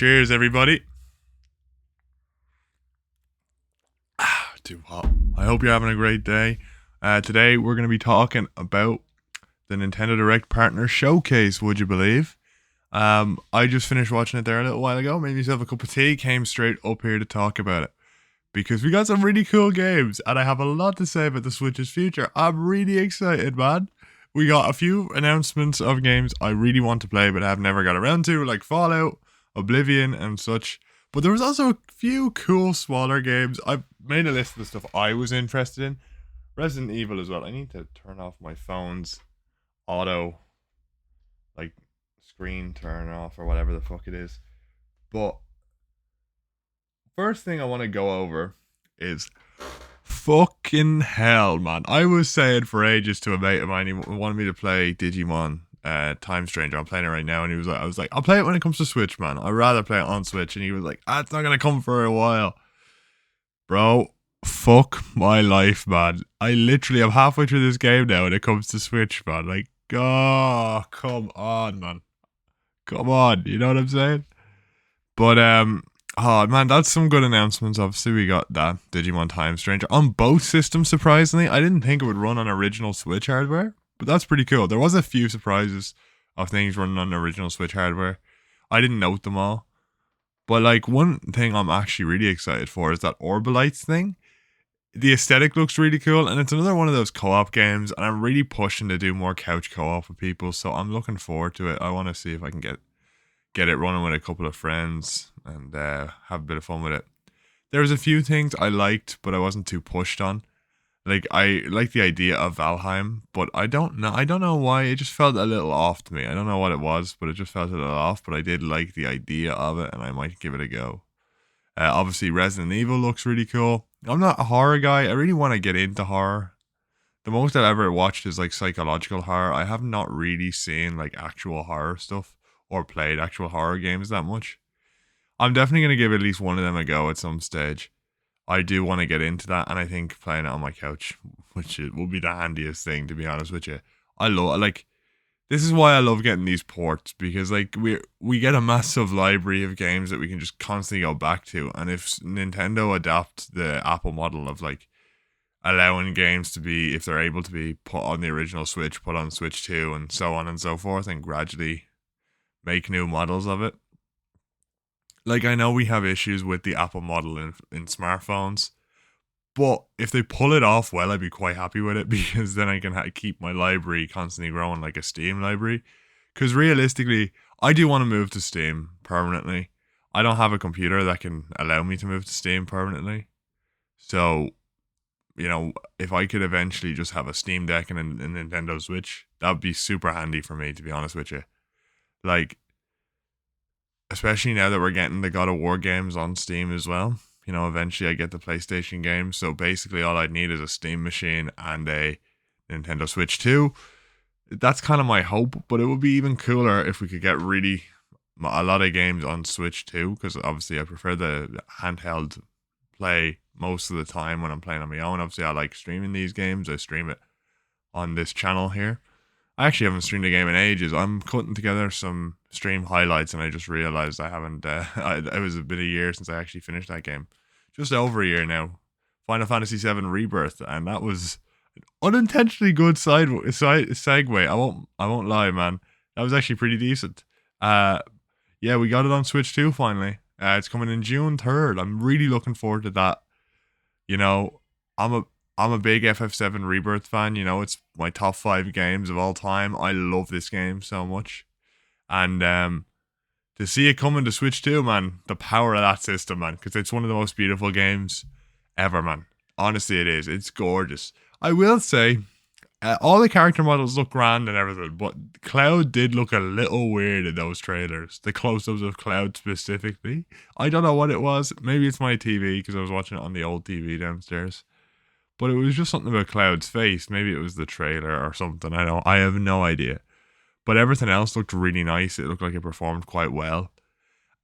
Cheers, everybody. Too hot. I hope you're having a great day. Today, we're going to be talking about the Nintendo Direct Partner Showcase, would you believe? I just finished watching it there a little while ago, made myself a cup of tea, came straight up here to talk about it. Because we got some really cool games, and I have a lot to say about the Switch's future. I'm really excited, man. We got a few announcements of games I really want to play, but have never got around to, like Fallout, Oblivion, and such. But there was also a few cool smaller games. I've made a list of the stuff I was interested in. Resident Evil as well. I need to turn off my phone's auto, like, screen turn off or whatever the fuck it is. But first thing I want to go over is fucking hell, man. I was saying for ages to a mate of mine, he wanted me to play Digimon Time Stranger. I'm playing it right now, and I was like, I'll play it when it comes to Switch, man. I'd rather play it on Switch. And he was like, it's not gonna come for a while. Bro, fuck my life, man. I literally am halfway through this game now when it comes to Switch, man. Like, oh, come on, man. Come on, you know what I'm saying? But oh man, that's some good announcements. Obviously, we got that Digimon Time Stranger on both systems. Surprisingly, I didn't think it would run on original Switch hardware, but that's pretty cool. There was a few surprises of things running on original Switch hardware. I didn't note them all, but like one thing I'm actually really excited for is that Orbalites thing. The aesthetic looks really cool, and it's another one of those co-op games, and I'm really pushing to do more couch co-op with people, so I'm looking forward to it. I want to see if I can get it running with a couple of friends and have a bit of fun with it. There was a few things I liked, but I wasn't too pushed on. Like, I like the idea of Valheim, but I don't know why. It just felt a little off to me. I don't know what it was, but it just felt a little off. But I did like the idea of it, and I might give it a go. Obviously, Resident Evil looks really cool. I'm not a horror guy. I really want to get into horror. The most I've ever watched is like psychological horror. I have not really seen like actual horror stuff or played actual horror games that much. I'm definitely going to give at least one of them a go at some stage. I do want to get into that, and I think playing it on my couch, which will be the handiest thing, to be honest with you. This is why I love getting these ports, because like we get a massive library of games that we can just constantly go back to, and if Nintendo adopt the Apple model of like allowing games to be, if they're able to be put on the original Switch, put on Switch 2, and so on and so forth, and gradually make new models of it. Like, I know we have issues with the Apple model in smartphones, but if they pull it off well, I'd be quite happy with it, because then I can keep my library constantly growing like a Steam library. Because realistically, I do want to move to Steam permanently. I don't have a computer that can allow me to move to Steam permanently. So, if I could eventually just have a Steam Deck and a Nintendo Switch, that would be super handy for me, to be honest with you. Like, especially now that we're getting the God of War games on Steam as well. Eventually I get the PlayStation games. So basically all I'd need is a Steam machine and a Nintendo Switch 2. That's kind of my hope, but it would be even cooler if we could get really a lot of games on Switch 2, because obviously I prefer the handheld play most of the time when I'm playing on my own. Obviously I like streaming these games. I stream it on this channel here. I actually haven't streamed a game in ages. I'm cutting together some stream highlights, and I just realized I haven't. It was a bit of a year since I actually finished that game. Just over a year now. Final Fantasy VII Rebirth, and that was an unintentionally good segue. I won't lie, man. That was actually pretty decent. Yeah, we got it on Switch 2 finally. It's coming in June 3rd. I'm really looking forward to that. I'm a big FF7 Rebirth fan. It's my top 5 games of all time. I love this game so much. And to see it coming to Switch 2, man, the power of that system, man, because it's one of the most beautiful games ever, man. Honestly, it is. It's gorgeous. I will say, all the character models look grand and everything, but Cloud did look a little weird in those trailers. The close-ups of Cloud specifically. I don't know what it was. Maybe it's my TV, because I was watching it on the old TV downstairs. But it was just something about Cloud's face. Maybe it was the trailer or something. I have no idea. But everything else looked really nice. It looked like it performed quite well.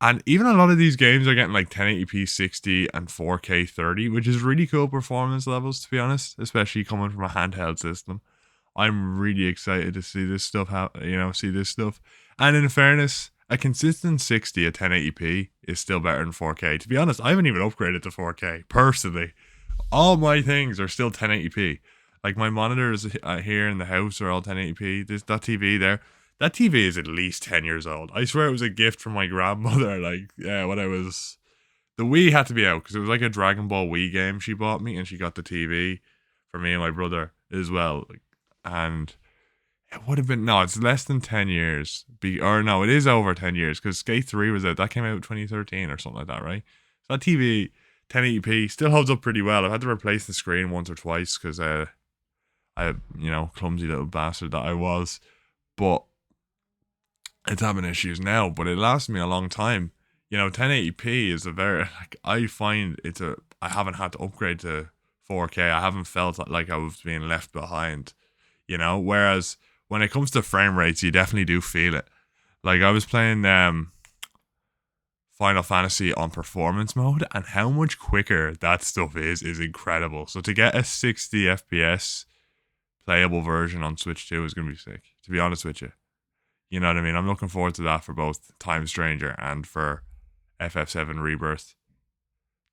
And even a lot of these games are getting like 1080p 60 and 4K 30, which is really cool performance levels, to be honest, especially coming from a handheld system. I'm really excited to see this stuff. And in fairness, A consistent 60 at 1080p is still better than 4K. To be honest, I haven't even upgraded to 4K personally. All my things are still 1080p. Like my monitors here in the house are all 1080p. There's that TV there. That TV is at least 10 years old. I swear it was a gift from my grandmother. Like, yeah, when I was. The Wii had to be out because it was like a Dragon Ball Wii game she bought me, and she got the TV for me and my brother as well. And it would have been. No, it's less than 10 years. Or no, it is over 10 years because Skate 3 was out. That came out in 2013 or something like that, right? So that TV, 1080p, still holds up pretty well. I've had to replace the screen once or twice because I, clumsy little bastard that I was. But it's having issues now, but it lasted me a long time. 1080p is a very, like, I find I haven't had to upgrade to 4K. I haven't felt like I was being left behind, whereas when it comes to frame rates, you definitely do feel it. Like I was playing Final Fantasy on performance mode, and how much quicker that stuff is incredible. So to get a 60 FPS playable version on Switch 2 is going to be sick, to be honest with you. You know what I mean? I'm looking forward to that for both Time Stranger and for FF7 Rebirth.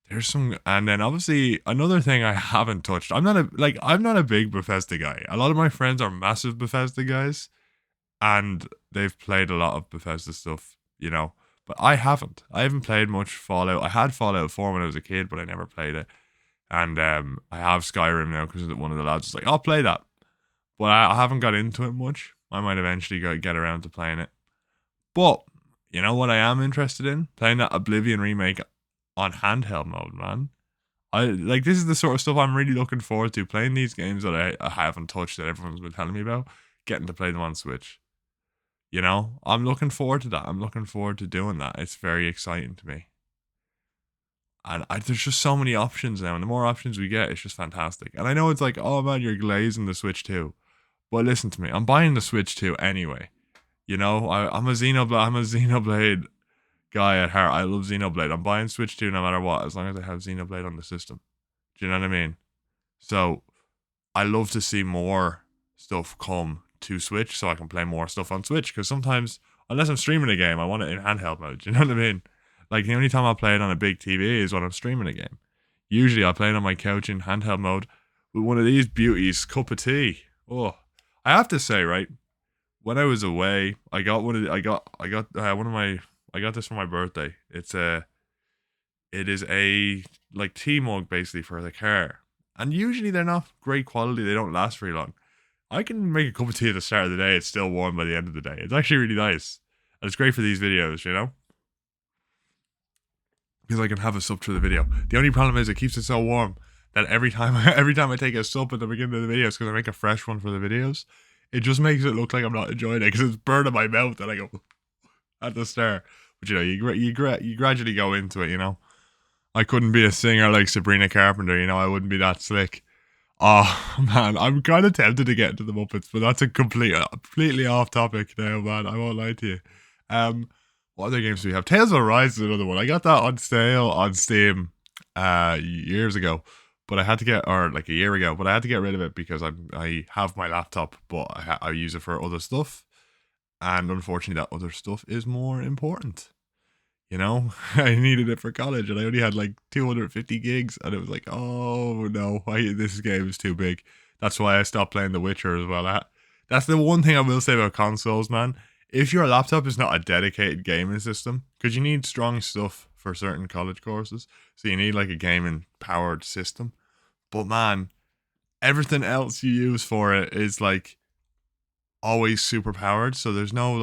There's some, and then obviously another thing I haven't touched. I'm not a big Bethesda guy. A lot of my friends are massive Bethesda guys, and they've played a lot of Bethesda stuff, But I haven't. I haven't played much Fallout. I had Fallout 4 when I was a kid, but I never played it. And I have Skyrim now because one of the lads was like, "I'll play that," but I haven't got into it much. I might eventually get around to playing it. But you know what I am interested in? Playing that Oblivion remake on handheld mode, man. This is the sort of stuff I'm really looking forward to. Playing these games that I haven't touched that everyone's been telling me about. Getting to play them on Switch. I'm looking forward to that. I'm looking forward to doing that. It's very exciting to me. And there's just so many options now. And the more options we get, it's just fantastic. And I know it's like, oh man, you're glazing the Switch too. But listen to me, I'm buying the Switch 2 anyway. I'm a Xenoblade guy at heart. I love Xenoblade. I'm buying Switch 2 no matter what, as long as I have Xenoblade on the system. Do you know what I mean? So, I love to see more stuff come to Switch so I can play more stuff on Switch. Because sometimes, unless I'm streaming a game, I want it in handheld mode. Do you know what I mean? Like, the only time I'll play it on a big TV is when I'm streaming a game. Usually, I'll play it on my couch in handheld mode with one of these beauties, cup of tea. Oh. I have to say, right, when I was away, I got this for my birthday. It is a like tea mug basically for the car, and usually they're not great quality. They don't last very long. I can make a cup of tea at the start of the day. It's still warm by the end of the day. It's actually really nice, and it's great for these videos, because I can have a sup through the video. The only problem is it keeps it so warm that every time I take a sup at the beginning of the videos, because I make a fresh one for the videos, it just makes it look like I'm not enjoying it because it's burning my mouth and I go at the start. But you gradually go into it. I couldn't be a singer like Sabrina Carpenter. I wouldn't be that slick. Oh man, I'm kind of tempted to get into the Muppets, but that's a completely off topic now, man. I won't lie to you. What other games do we have? Tales of Arise is another one. I got that on sale on Steam years ago. But I had to like a year ago, but I had to get rid of it because I have my laptop, but I use it for other stuff. And unfortunately, that other stuff is more important. I needed it for college and I only had like 250 gigs. And it was like, oh no, this game is too big. That's why I stopped playing The Witcher as well. That's the one thing I will say about consoles, man. If your laptop is not a dedicated gaming system, because you need strong stuff for certain college courses. So you need like a gaming powered system. But man, everything else you use for it is like always super powered. So there's no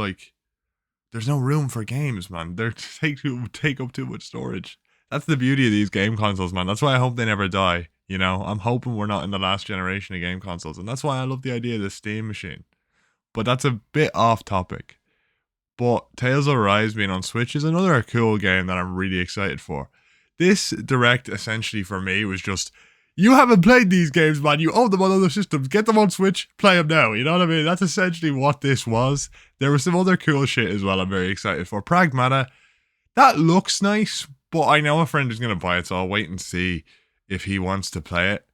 room for games, man. They take up too much storage. That's the beauty of these game consoles, man. That's why I hope they never die. I'm hoping we're not in the last generation of game consoles. And that's why I love the idea of the Steam machine. But that's a bit off topic. But Tales of Arise being on Switch is another cool game that I'm really excited for. This direct, essentially, for me, was just, you haven't played these games, man. You own them on other systems. Get them on Switch, play them now. You know what I mean? That's essentially what this was. There was some other cool shit as well I'm very excited for. Pragmata, that looks nice, but I know a friend is going to buy it, so I'll wait and see if he wants to play it.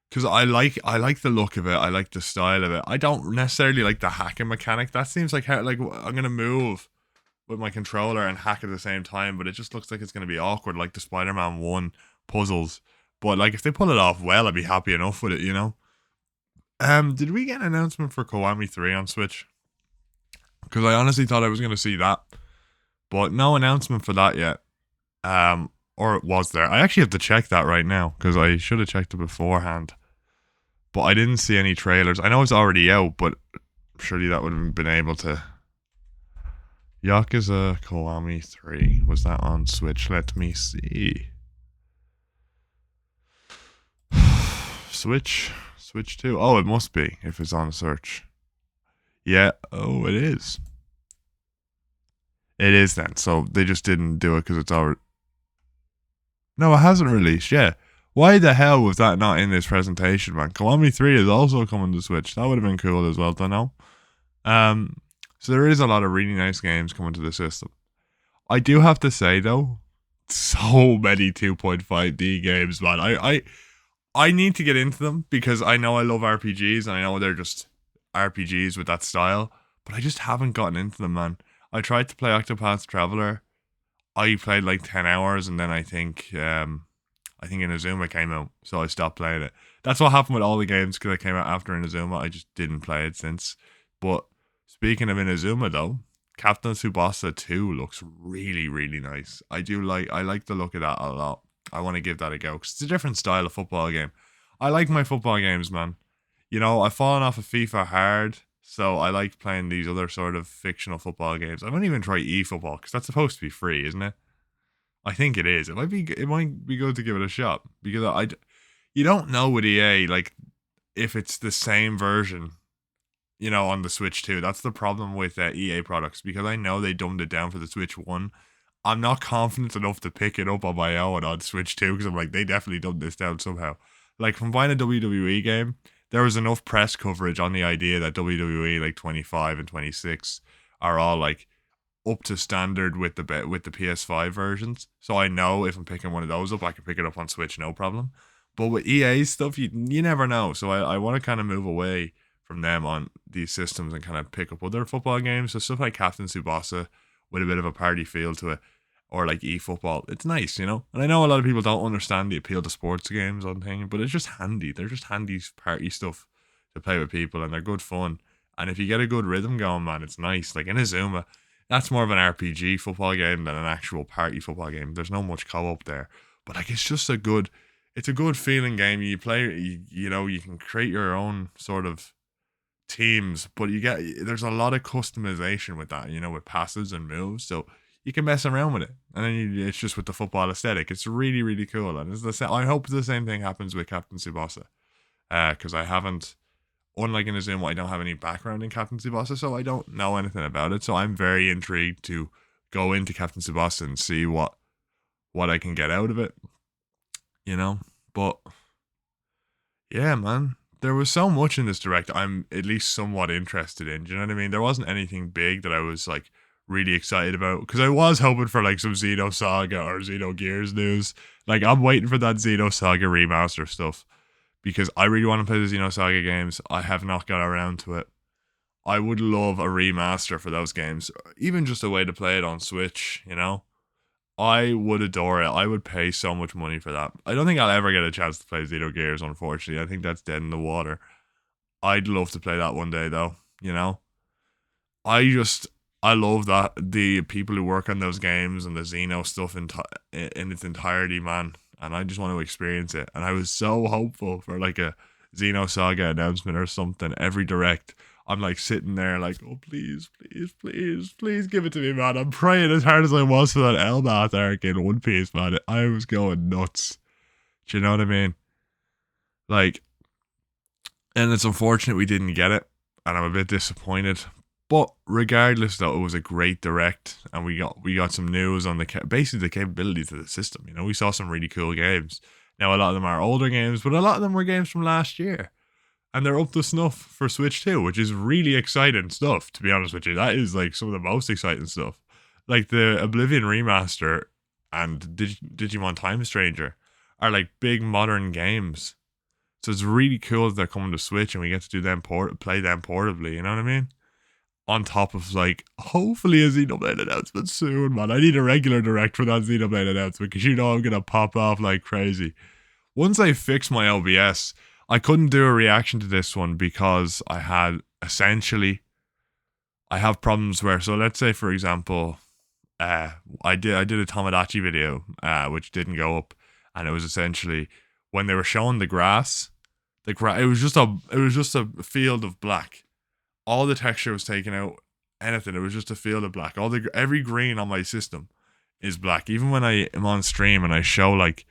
Because I like the look of it. I like the style of it. I don't necessarily like the hacking mechanic. That seems like how I'm going to move with my controller and hack at the same time, but it just looks like it's going to be awkward, like the Spider-Man 1 puzzles. But like if they pull it off well, I'd be happy enough with it, you know. Did we get an announcement for Kiwami 3 on Switch? Because I honestly thought I was going to see that, but no announcement for that yet. Or it was there. I actually have to check that right now because I should have checked it beforehand. But I didn't see any trailers. I know it's already out, but surely that would have been able to. Yakuza Kiwami 3. Was that on Switch? Let me see. Switch 2. Oh, it must be if it's on search. Yeah, oh, it is. It is then. So they just didn't do it because it's already. No, it hasn't released. Yeah. Why the hell was that not in this presentation, man? Kiwami 3 is also coming to Switch. That would have been cool as well to know. So there is a lot of really nice games coming to the system. I do have to say though, so many 2.5D games, man. I need to get into them because I know I love RPGs and I know they're just RPGs with that style, but I just haven't gotten into them, man. I tried to play Octopath Traveler. I played like 10 hours and then I think Inazuma came out, so I stopped playing it. That's what happened with all the games because I came out after Inazuma. I just didn't play it since. But speaking of Inazuma though, Captain Tsubasa 2 looks really, really nice. I like the look of that a lot. I want to give that a go because it's a different style of football game. I like my football games, man. You know, I've fallen off of FIFA hard, so I like playing these other sort of fictional football games. I won't even try eFootball because that's supposed to be free, isn't it? I think it is. It might be good to give it a shot because you don't know with EA like if it's the same version, you know, on the Switch 2. That's the problem with EA products because I know they dumbed it down for the Switch 1. I'm not confident enough to pick it up on my own on Switch 2 because I'm like, they definitely dumbed this down somehow. Like, from buying a WWE game, there was enough press coverage on the idea that WWE, like 25 and 26, are all like up to standard with the PS5 versions. So I know if I'm picking one of those up, I can pick it up on Switch, no problem. But with EA stuff, you never know. So I want to kind of move away from them on these systems and kind of pick up other football games. So stuff like Captain Tsubasa with a bit of a party feel to it, or like eFootball. It's nice, you know? And I know a lot of people don't understand the appeal to sports games on thing, but it's just handy. They're just handy party stuff to play with people and they're good fun. And if you get a good rhythm going, man, it's nice. Like Inazuma, that's more of an RPG football game than an actual party football game. There's no much co-op there. But like it's just it's a good feeling game. You play, you know, you can create your own sort of teams, but there's a lot of customization with that, you know, with passes and moves. So you can mess around with it, and then it's just with the football aesthetic. It's really, really cool, and I hope the same thing happens with Captain Tsubasa, because I haven't, unlike in Inazuma, I don't have any background in Captain Tsubasa, so I don't know anything about it. So I'm very intrigued to go into Captain Tsubasa and see what I can get out of it, you know. But yeah, man, there was so much in this direct I'm at least somewhat interested in. Do you know what I mean? There wasn't anything big that I was like really excited about because I was hoping for like some Xenosaga or Xenogears news. Like I'm waiting for that Xenosaga remaster stuff because I really want to play the Xenosaga games. I have not got around to it. I would love a remaster for those games, even just a way to play it on Switch, you know? I would adore it. I would pay so much money for that. I don't think I'll ever get a chance to play Xenogears, unfortunately. I think that's dead in the water. I'd love to play that one day, though, you know? I love that the people who work on those games and the Xeno stuff in its entirety, man. And I just want to experience it. And I was so hopeful for like a Xenosaga announcement or something every direct. I'm like sitting there like, oh please, please, please, please give it to me, man. I'm praying as hard as I was for that Elnath arc in One Piece, man. I was going nuts. Do you know what I mean? Like, and it's unfortunate we didn't get it, and I'm a bit disappointed. But regardless, though, it was a great direct, and we got some news on basically the capabilities of the system. You know, we saw some really cool games. Now, a lot of them are older games, but a lot of them were games from last year, and they're up to snuff for Switch 2, which is really exciting stuff. To be honest with you, that is like some of the most exciting stuff. Like the Oblivion remaster and Digimon Time Stranger are like big modern games. So it's really cool that they're coming to Switch and we get to do them play them portably, you know what I mean? on top of like hopefully a Xenoblade announcement soon, man. I need a regular direct for that Xenoblade announcement because you know I'm gonna pop off like crazy. Once I fixed my OBS, I couldn't do a reaction to this one because I had essentially I have problems where, so let's say for example, I did a Tomodachi video which didn't go up, and it was essentially when they were showing it was just a field of black. All the texture was taken out, anything. It was just a field of black. Every green on my system is black. Even when I am on stream and I show like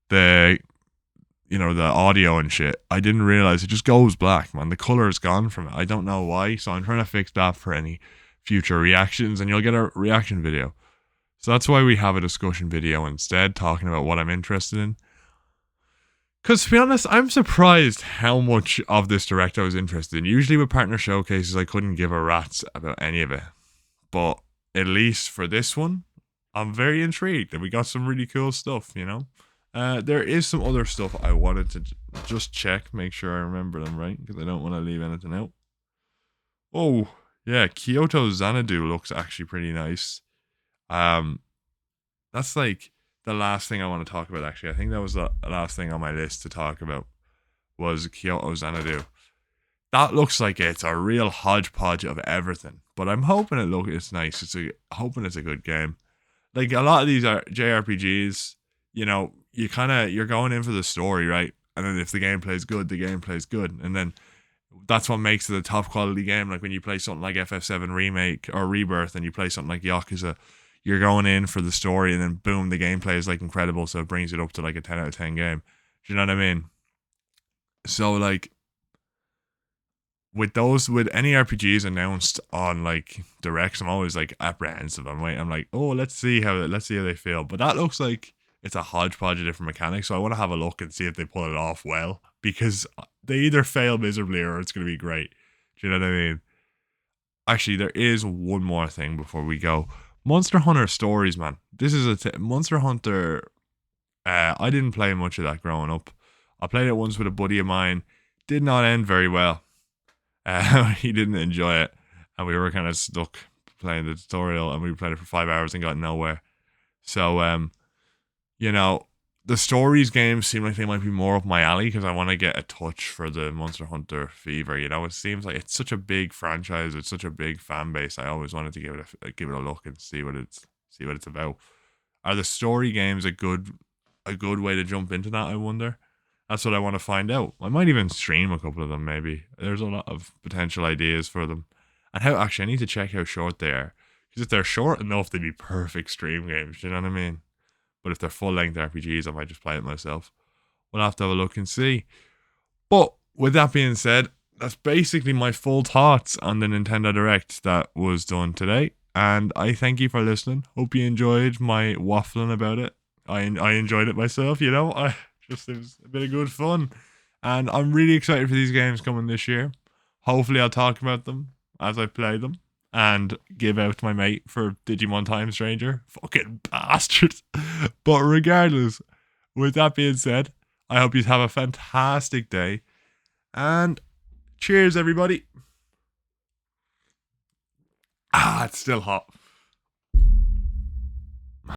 the the audio and shit, I didn't realize it just goes black, man. The color is gone from it. I don't know why. So I'm trying to fix that for any future reactions, and you'll get a reaction video. So that's why we have a discussion video instead, talking about what I'm interested in. Because to be honest, I'm surprised how much of this direct I was interested in. Usually with partner showcases, I couldn't give a rat's about any of it. But at least for this one, I'm very intrigued. And we got some really cool stuff, you know? There is some other stuff I wanted to just check, make sure I remember them right, because I don't want to leave anything out. Oh, yeah, Kyoto Xanadu looks actually pretty nice. That's like the last thing I want to talk about, actually. I think that was the last thing on my list to talk about was Kyoto Xanadu. That looks like it's a real hodgepodge of everything, but I'm hoping it's nice. Hoping it's a good game. Like a lot of these are JRPGs, you know, you're going in for the story, right? And then if the gameplay's good, the gameplay's good, and then that's what makes it a top quality game. Like when you play something like FF7 Remake or Rebirth, and you play something like Yakuza, you're going in for the story, and then boom, the gameplay is like incredible, so it brings it up to like a 10 out of 10 game. Do you know what I mean? So like with any RPGs announced on like directs, I'm always like apprehensive. I'm like, oh, let's see how they feel. But that looks like it's a hodgepodge of different mechanics, so I want to have a look and see if they pull it off well, because they either fail miserably or it's going to be great. Do you know what I mean? Actually, there is one more thing before we go. Monster Hunter Stories, man. This is Monster Hunter. I didn't play much of that growing up. I played it once with a buddy of mine. Did not end very well. He didn't enjoy it, and we were kind of stuck playing the tutorial, and we played it for 5 hours and got nowhere. So, you know, the stories games seem like they might be more up my alley, because I want to get a touch for the Monster Hunter fever. You know, it seems like it's such a big franchise, it's such a big fan base. I always wanted to give it a look and see what it's about. Are the story games a good way to jump into that, I wonder? That's what I want to find out. I might even stream a couple of them, maybe. There's a lot of potential ideas for them. And actually, I need to check how short they are. Because if they're short enough, they'd be perfect stream games. Do you know what I mean? But if they're full-length RPGs, I might just play it myself. We'll have to have a look and see. But with that being said, that's basically my full thoughts on the Nintendo Direct that was done today. And I thank you for listening. Hope you enjoyed my waffling about it. I enjoyed it myself, you know. It was a bit of good fun. And I'm really excited for these games coming this year. Hopefully I'll talk about them as I play them and give out to my mate for Digimon Time Stranger. Fucking bastards. But regardless, with that being said, I hope you have a fantastic day. And cheers, everybody. It's still hot.